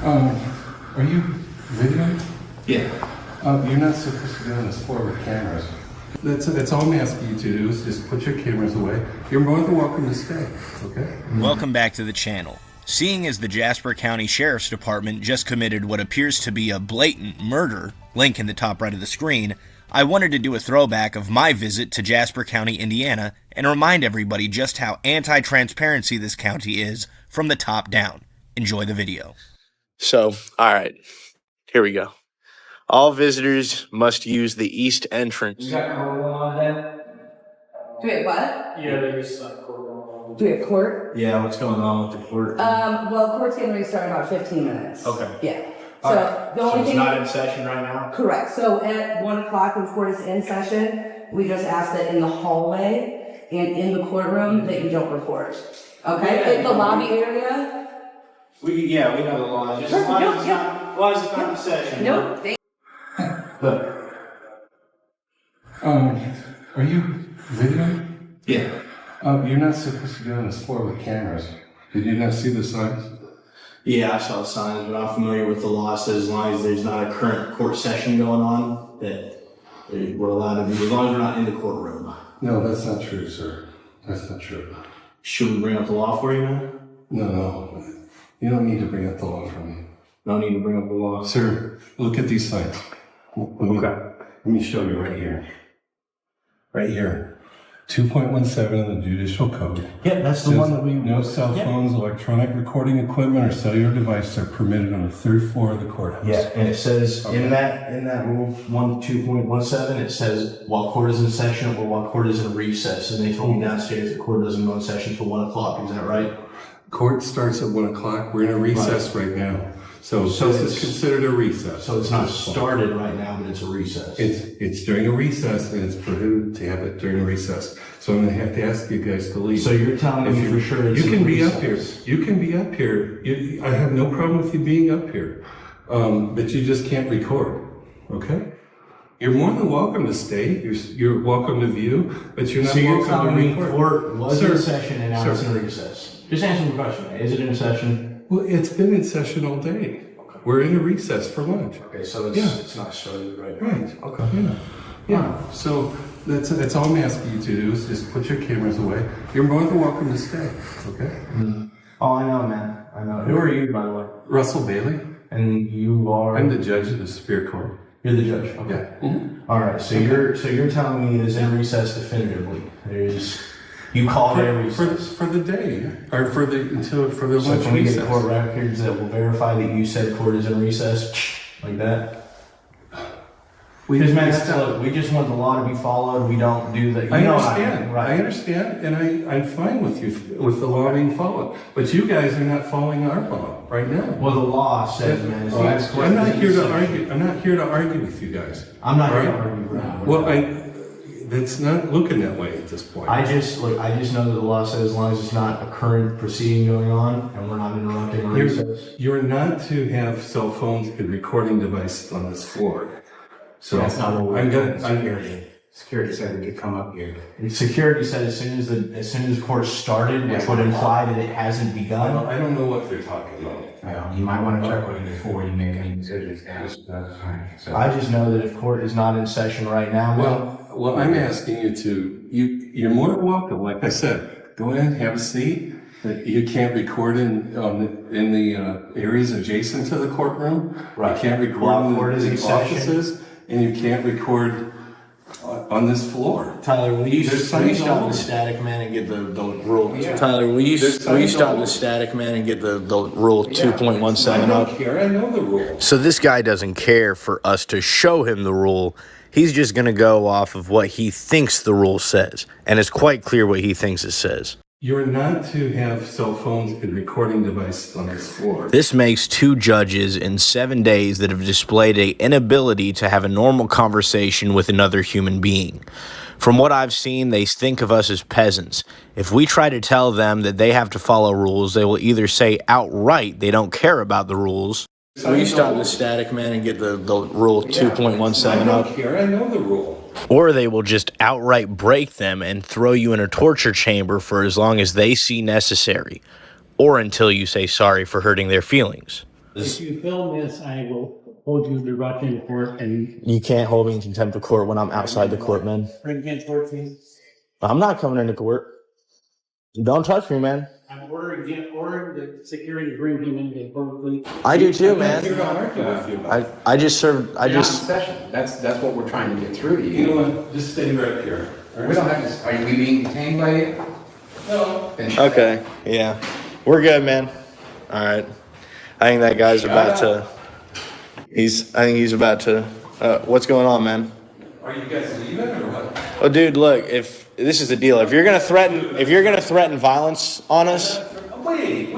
Are you videoing? Yeah. You're not supposed to be on this floor with cameras. That's all I'm asking you to do is just put your cameras away. You're more than welcome to stay, okay? Welcome back to the channel. Seeing as the Jasper County Sheriff's Department just committed what appears to be a blatant murder, link in the top right of the screen, I wanted to do a throwback of my visit to Jasper County, Indiana, and remind everybody just how anti-transparency this county is from the top down. Enjoy the video. So, all right, here we go. All visitors must use the east entrance. You got court on that? Do we have what? Yeah, there's court. Do we have court? Yeah, what's going on with the court? Well, court's gonna restart in about 15 minutes. Okay. Yeah. So Alright. the only So it's thing. not in session right now? Correct. So at 1 o'clock when court is in session, we just ask that in the hallway and in the courtroom that you don't record. Okay? In the lobby area. We know the law. Just as long as it's not in session. Nope. Look. Are you videoing? Yeah. You're not supposed to be on this floor with cameras. Did you not see the signs? Yeah, I saw the signs, but I'm familiar with the law. It says as long as there's not a current court session going on, that we're allowed to be, as long as we're not in the courtroom. No, that's not true, sir. That's not true. Should we bring up the law for you, man? No. You don't need to bring up the law for me. No need to bring up the law. Sir, look at these signs. Let me show you right here. Right here. 2.17 of the Judicial Code. Yeah, that's the Says one that we... no cell phones, electronic recording equipment, or cellular devices are permitted on the third floor of the courthouse. Yeah, and it says in that rule 2.17, it says while court is in session or while court is in recess. And they told me downstairs that court doesn't go in session till 1 o'clock. Is that right? Court starts at 1 o'clock. We're in a recess right now. So this is considered a recess. So it's not started right now, but it's a recess. It's during a recess, and it's prohibited to have it during a recess. So I'm going to have to ask you guys to leave. So you're telling me for sure it's you can a be recess. up here. You can be up here. I have no problem with you being up here, but you just can't record. Okay? You're more than welcome to stay. You're welcome to view, but you're not So you're welcome telling to me record. court was in Sir, session and now it's in recess. Just answer the question. Is it in session? Well, it's been in session all day. We're in a recess for lunch. Okay, so it's not started right now. Right. Okay. Yeah. So that's all I'm asking you to do is just put your cameras away. You're more than welcome to stay. Okay. Oh, I know, man. I know. Who are you, by the way? Russell Bailey. And you are... I'm the judge of the Superior Court. You're the judge. Okay. Yeah. All right. So you're telling me it is in recess definitively. You called it a recess. For the day, or for the So lunch can we get recess. court records that will verify that you said court is in recess, like that? Because man, we just want the law to be followed. We don't do that. I understand. Right. I understand, and I'm fine with you with the law being followed. But you guys are not following our law right now. Well, the law says, man. I'm not here to argue. I'm not here to argue with you guys. I'm not here to Right? argue. Right? Well, that's not looking that way at this point. I just know that the law says as long as it's not a current proceeding going on and we're not interrupting a recess. You're not to have cell phones and recording devices on this floor. So That's not what we're I'm security. Security said to come up here. Security said as soon as the court started, which would imply that it hasn't begun. I don't know what they're talking about. You might want to check with him before you make any decisions. That's fine. So, I just know that if court is not in session right now, Well, I'm asking you to. You're more than welcome. Like I said, go in, have a seat. You can't record in the areas adjacent to the courtroom. Right. You can't record While in court is in the session. offices, and you can't record on this floor. Tyler, will you There's stop signs all the over. static man and get the rule? Yeah. Tyler, will you There's signs stop all the over. static man and get the rule I 2.17 don't up? care. I know the rules. So this guy doesn't care for us to show him the rule. He's just going to go off of what he thinks the rule says. And it's quite clear what he thinks it says. You're not to have cell phones and recording devices on this floor. This makes 2 judges in 7 days that have displayed an inability to have a normal conversation with another human being. From what I've seen, they think of us as peasants. If we try to tell them that they have to follow rules, they will either say outright they don't care about the rules. Will you stop the static man and get the rule 2.17 I up? don't care. I know the rule. Or they will just outright break them and throw you in a torture chamber for as long as they see necessary, or until you say sorry for hurting their feelings. If you film this, I will hold you directly in court and You can't hold me in contempt of court when I'm outside the court, man. bring against court fees. I'm not coming into court. Don't touch me, man. I'm ordering the security to bring him into court, please. I do too, Here man. to argue with you about it. I just served. I You're not in just. session. That's what we're trying to get through to You know you. what? Just stay right here. all right? We don't have to, are we being detained by you? No. Then Okay, yeah. We're good, man. All right. I think that guy's about to, I think he's about to, what's going on, man? Are you guys leaving or what? Oh, dude, look, if, this is the deal. If you're gonna threaten violence on us, Wait.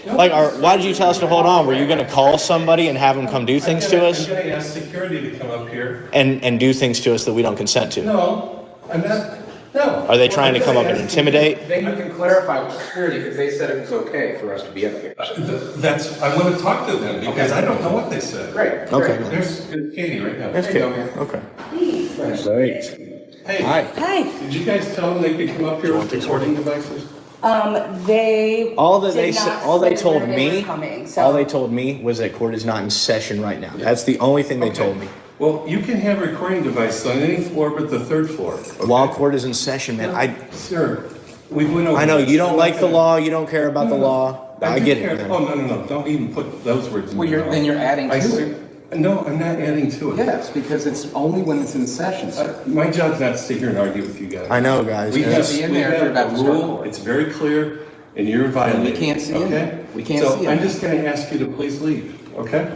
like, why did you tell us to hold on? Were you gonna call somebody and have them come do things to us? I'm gonna ask security to come up here. And do things to us that we don't consent to? No, I'm not, no. Are they trying to come up and intimidate? They can clarify with security because they said it was okay for us to be up here. I want to talk to them because I don't know what they said. Great. Okay. There's Katie right now. That's Hey, good. Okay. Hey, Hi. did you guys tell them they could come up here with recording devices? They. All that they did said, not all they say told where they me, were coming, so- all they told me was that court is not in session right now. That's the only thing they told me. Well, you can have recording devices on any floor but the third floor. While court is in session, man, Sir, we went over. I know this. you don't like the law, you don't care about the law. I do get care. it, man. Oh, no, don't even put those words in Well, your mouth. then you're adding I to s- it. No, I'm not adding to it. Yes, because it's only when it's in session, sir. My job's not to sit here and argue with you guys. I know, guys. We and have, it's- be in we there if have you're about a to start rule, court. it's very clear, and you're violating. can't see in okay? there. We can't So see in I'm there. just gonna ask you to please leave, okay?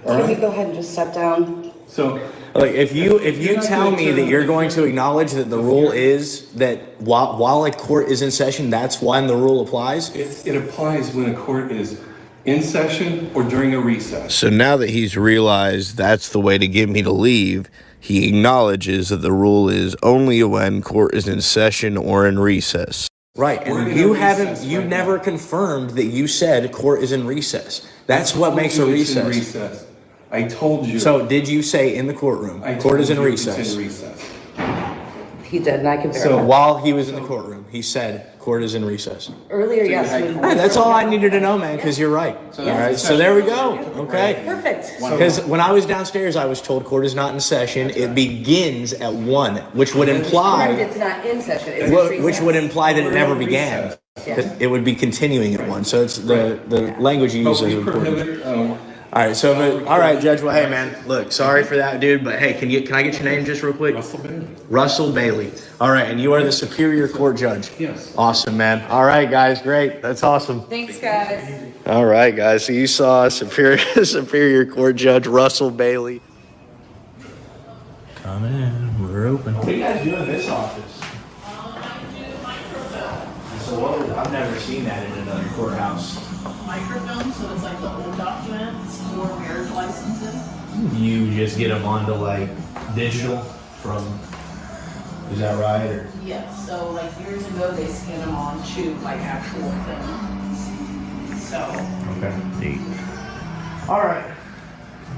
All Can we right? go ahead and just step down? So, Like if you You're not tell gonna me turn that on you're the going to camera. acknowledge that the rule is that while a court is in session, that's when the rule applies. it applies when a court is in session or during a recess. So now that he's realized that's the way to get me to leave, he acknowledges that the rule is only when court is in session or in recess. Right, We're and in you a haven't, recess you right never now. confirmed that you said court is in recess. That's what makes a It's in recess. recess. I told you. So did you say in the courtroom, I court is in told you it's recess? in recess. He did, and I can So verify. while he was in the courtroom, he said court is in recess. Earlier, yes. had we- Hey, that's all I needed to know, man, because you're right. So All that's right, the so there we go. Okay. Perfect. Because when I was downstairs, I was told court is not in session. It begins at 1, which would Correct, imply, it's not in session, it's in which recess. would imply that it never We're in began. recess. Yeah. It would be continuing at 1. So it's the language you But use is we important. prohibit, All right, so all right, Judge. Well, hey, man, look, sorry for that, dude, but hey, can I get your name just real quick? Russell Bailey. Russell Bailey. All right, and you are the Superior Court Judge. Yes. Awesome, man. All right, guys, great. That's awesome. Thanks, guys. All right, guys. So you saw Superior Court Judge Russell Bailey. Coming in, we're open. What do you guys do in this office? So I've never seen that in another courthouse. Microfilm, so it's like the old documents or marriage licenses. You just get them onto like digital from. Is that right? Or Yes, so like years ago, they scanned them onto like actual film. So okay. Neat. All right.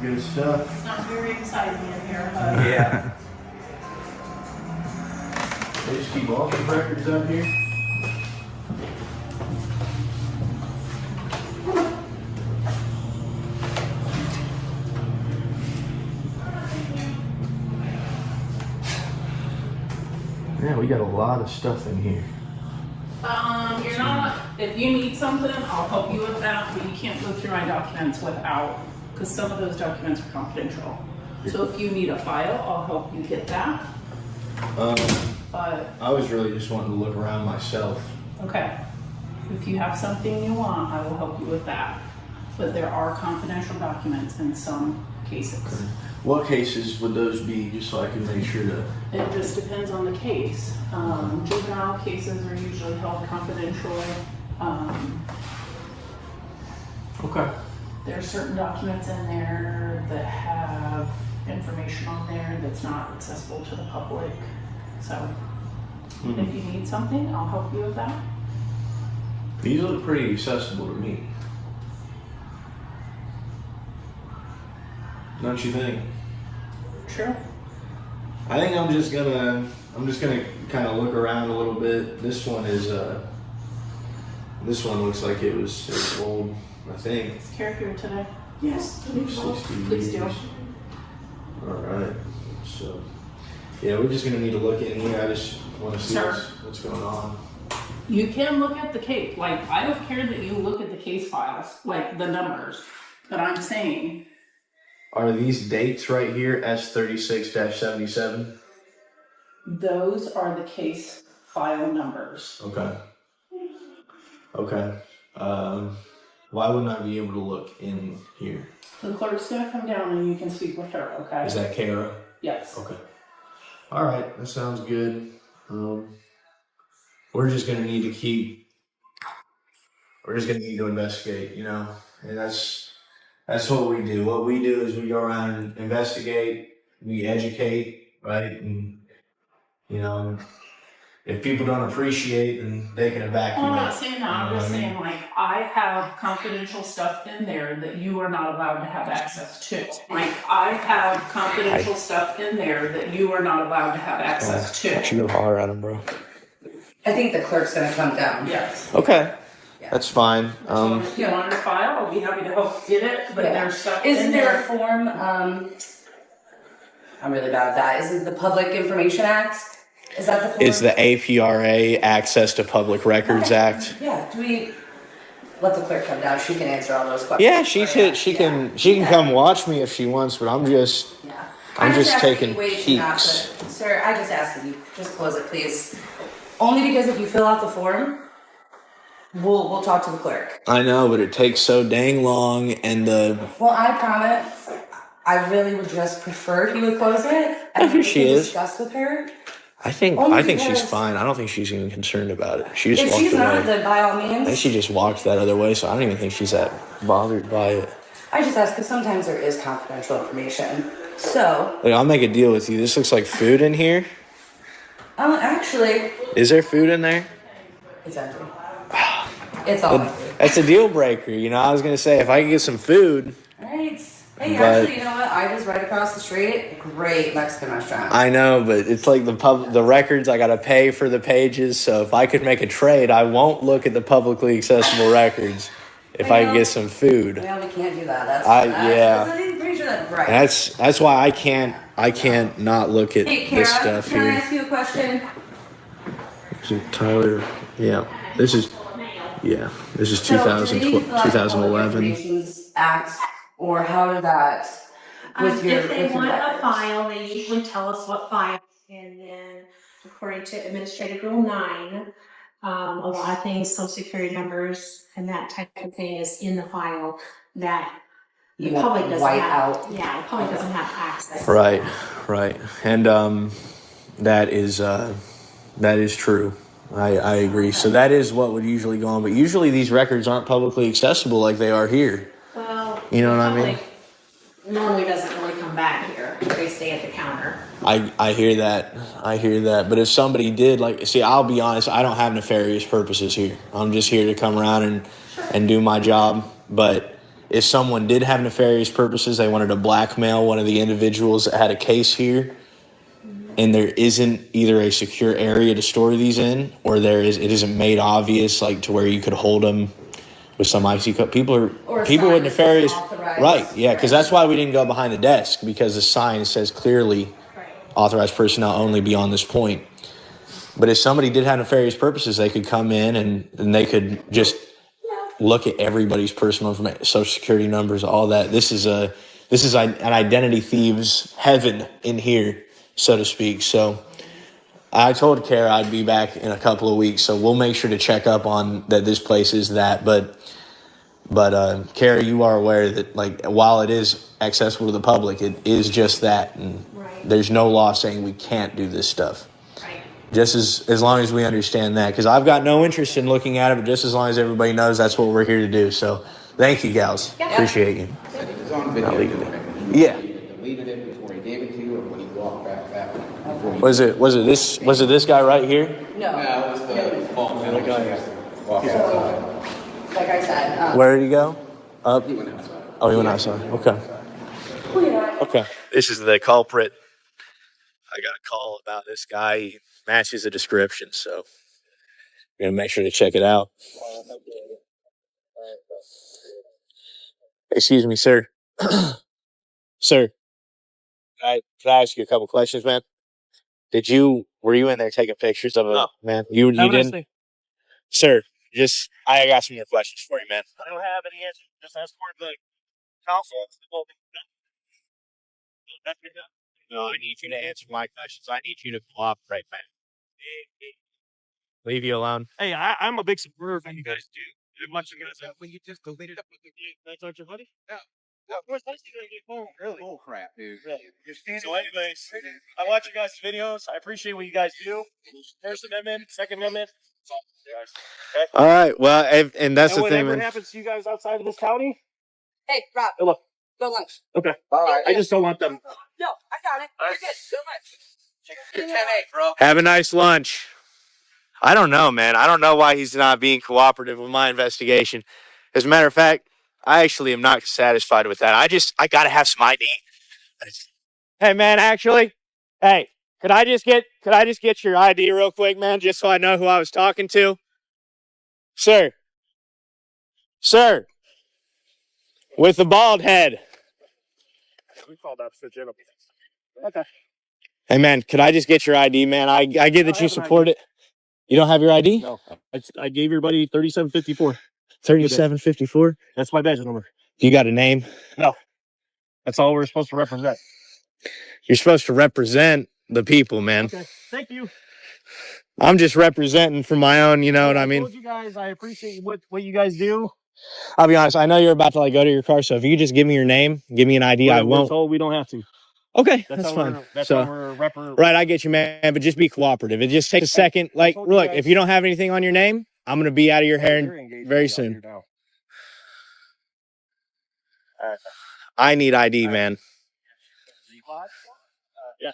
Good stuff. it's not very exciting in here, but Yeah. They just keep all the records up here. Yeah, we got a lot of stuff in here. you're not, if you need something, I'll help you with that, but you can't go through my documents without, because some of those documents are confidential. So if you need a file, I'll help you get that, but I was really just wanting to look around myself. okay, if you have something you want, I will help you with that. But there are confidential documents in some cases. What cases would those be, just so I can make sure to... It just depends on the case. Juvenile cases are usually held confidentially. Okay. There are certain documents in there that have information on there that's not accessible to the public. So if you need something, I'll help you with that. These look pretty accessible to me. Don't you think? Sure. I think I'm just gonna kind of look around a little bit. This one is this one looks like it was old. I think. Is Kara here today? Yes. Please do. Alright, so, yeah, we're just gonna need to look in here, I just wanna see Sure. what's going on. You can look at the case, like, I don't care that you look at the case files, like the numbers, but I'm saying, Are these dates right here, S36-77? those are the case file numbers. Okay. Okay, why wouldn't I be able to look in here? The clerk's gonna come down and you can speak with her, okay? Is that Kara? Yes. Okay. Alright, that sounds good. We're just gonna need to investigate, you know, and that's what we do. What we do is we go around and investigate, we educate, right? And, you know, if people don't appreciate, then they can evacuate. Well, I'm not saying that, I'm just You know what I saying, like, I have confidential stuff in there that you are not allowed to have access to. Like, I have confidential stuff in there that you are not allowed to have access to. You go holler at him, bro. I think the clerk's gonna come down. Yes. Okay, that's fine. If you want to get on your file, I'll be happy to help get it, but Yeah. there's stuff Isn't in there a there. form, I'm really bad at that, isn't the Public Information Act? Is that the form? It's the APRA, Access to Public Records Act. Yeah, do we, let the clerk come down, she can answer all those questions. Yeah, she can come watch me if she wants, but I'm just Yeah. I'm just asking taking you wait to not peeks. put- Sir, I just asked that you just close it, please. Only because if you fill out the form, we'll talk to the clerk. I know, but it takes so dang long, and Well, I promise, I really would just prefer if you would close it. Oh, here she is. Discuss with her. I think Only she's because- fine. I don't think she's even concerned about it. She just If walked she's away. not, then by all I think means. she just walked that other way, so I don't even think she's that bothered by it. I just ask because sometimes there is confidential information. So, Like, I'll make a deal with you. This looks like food in here. actually, Is there food in there? it's empty. It's all empty. That's a deal breaker. You know, I was gonna say if I could get some food. Right. Hey, But- actually, you know what? I was right across the street. Great Mexican restaurant. I know, but it's like the records. I gotta pay for the pages. So if I could make a trade, I won't look at the publicly accessible records. If I could get some food, Well, we can't do that. That's yeah. I'm pretty sure that's right. that's why I can't not look at Hey, Kara, this stuff can I here. ask you a question? So Tyler, this is So, do they 2012, fill out the Public 2011. Information Act, or how did that with your If they with your want a records? file, they usually tell us what file, and then according to Administrative Rule 9, a lot of things, social security numbers and that type of thing is in the file that the You want public doesn't white have. out. Yeah, the public doesn't have access. Right, and that is true. I agree. So that is what would usually go on, but usually these records aren't publicly accessible like they are here. Well, You know what I the mean? public normally doesn't really come back here. They stay at the counter. I hear that. But if somebody did, like, see, I'll be honest, I don't have nefarious purposes here. I'm just here to come around and do my job. But if someone did have nefarious purposes, they wanted to blackmail one of the individuals that had a case here, and there isn't either a secure area to store these in, or it isn't made obvious, like to where you could hold them with some icy cup. People Or a with sign that nefarious, says authorized. right? Yeah, because that's why we didn't go behind the desk, because the sign says clearly authorized personnel only beyond this point. But if somebody did have nefarious purposes, they could come in and they could just look at everybody's personal information, social security numbers, all that. This is an identity thieves heaven in here, so to speak. So I told Kara I'd be back in a couple of weeks, so we'll make sure to check up on that. This place is that, but Kara, you are aware that, like, while it is accessible to the public, it is just that, and there's no law saying we can't do this stuff. Right. Just as long as we understand that, because I've got no interest in looking at it, but just as long as everybody knows that's what we're here to do. So thank you, gals. Appreciate you. It's on video. Not legally. Yeah. He deleted it before he gave it to you, or when he walked back that way. Before he- Was it this guy right here? No. No, it was the guy. Walk outside. Like I said, Where did he go? Up. He went outside. Oh, he went outside. Okay. Okay. This is the culprit. I got a call about this guy. He matches the description, so we're gonna make sure to check it out. Excuse me, sir. Sir, can I ask you a couple questions, man? Were you in there taking pictures of a man? You didn't? Sir, I got some more questions for you, man. I don't have any answers. Just ask for the council. No, I need you to answer my questions. I need you to cooperate, man. Leave you alone. Hey, I'm a big supporter of what you guys do. Much you guys have. When you just deleted up with the that's not your buddy? Yeah. No, of course, that's gonna get home. Really? Bull crap, dude. Really. So, anyways, I watch you guys' videos. I appreciate what you guys do. First Amendment, Second Amendment. Okay? All right. Well, and that's the thing, whatever man. happens to you guys outside of this county, Hey, Rob, good luck. go lunch. Okay. All right. I just don't want them. No, I got it. You're good. Go lunch. You're 10-8, bro. Have a nice lunch. I don't know, man. I don't know why he's not being cooperative with my investigation. As a matter of fact, I actually am not satisfied with that. I gotta have some ID. Hey, man, hey, could I just get your ID real quick, man, just so I know who I was talking to? Sir, with the bald head. We called up for gentlemen. Okay. Hey, man, could I just get your ID, man? I get that you support it. You don't have your ID? No. I gave your buddy 3754. 3754? That's my badge number. You got a name? No. That's all we're supposed to represent. You're supposed to represent the people, man. Okay. Thank you. I'm just representing for my own, you know what I mean? I told you guys I appreciate what you guys do. I'll be honest, I know you're about to go to your car, so if you could just give me your name, give me an ID, I won't. We're told we don't have to. Okay, that's fine. Right, I get you, man, but just be cooperative. It just takes a second. Like, look, if you don't have anything on your name, I'm going to be out of your hair very soon. I need ID, man. Yeah.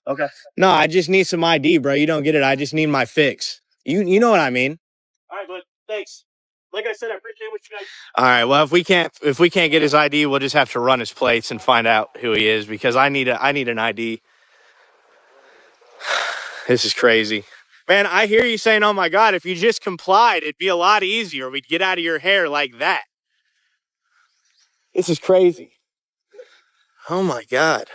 Okay. No, I just need some ID, bro. You don't get it. I just need my fix. You know what I mean? All right, but thanks. Like I said, I appreciate what you guys. All right. Well, if we can't get his ID, we'll just have to run his plates and find out who he is because I need an ID. This is crazy. Man, I hear you saying, oh my God, if you just complied, it'd be a lot easier. We'd get out of your hair like that. This is crazy. Oh my God.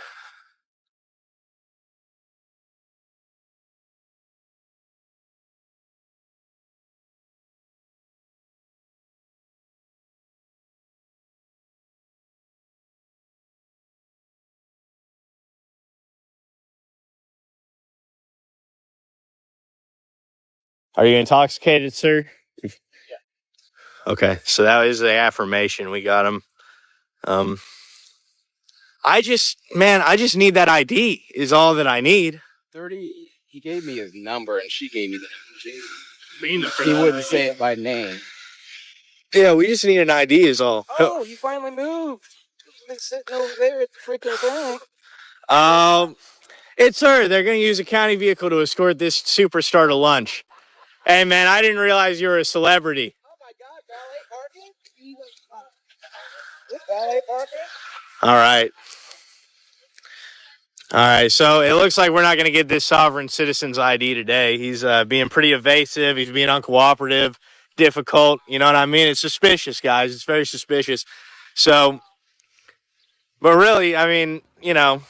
Are you intoxicated, sir? Yeah. Okay, so that is the affirmation. We got him. I just need that ID is all that I need. 30, he gave me his number and she gave me the number. He wouldn't say it by name. Yeah, we just need an ID is all. Oh, you finally moved. You've been sitting over there at the freaking bank. It's her. They're going to use a county vehicle to escort this superstar to lunch. Hey, man, I didn't realize you were a celebrity. Oh, my God, valet parking? Valet parking? All right, so it looks like we're not going to get this sovereign citizen's ID today. He's being pretty evasive. He's being uncooperative, difficult. You know what I mean? It's suspicious, guys. It's very suspicious. So, but really, I mean, you know...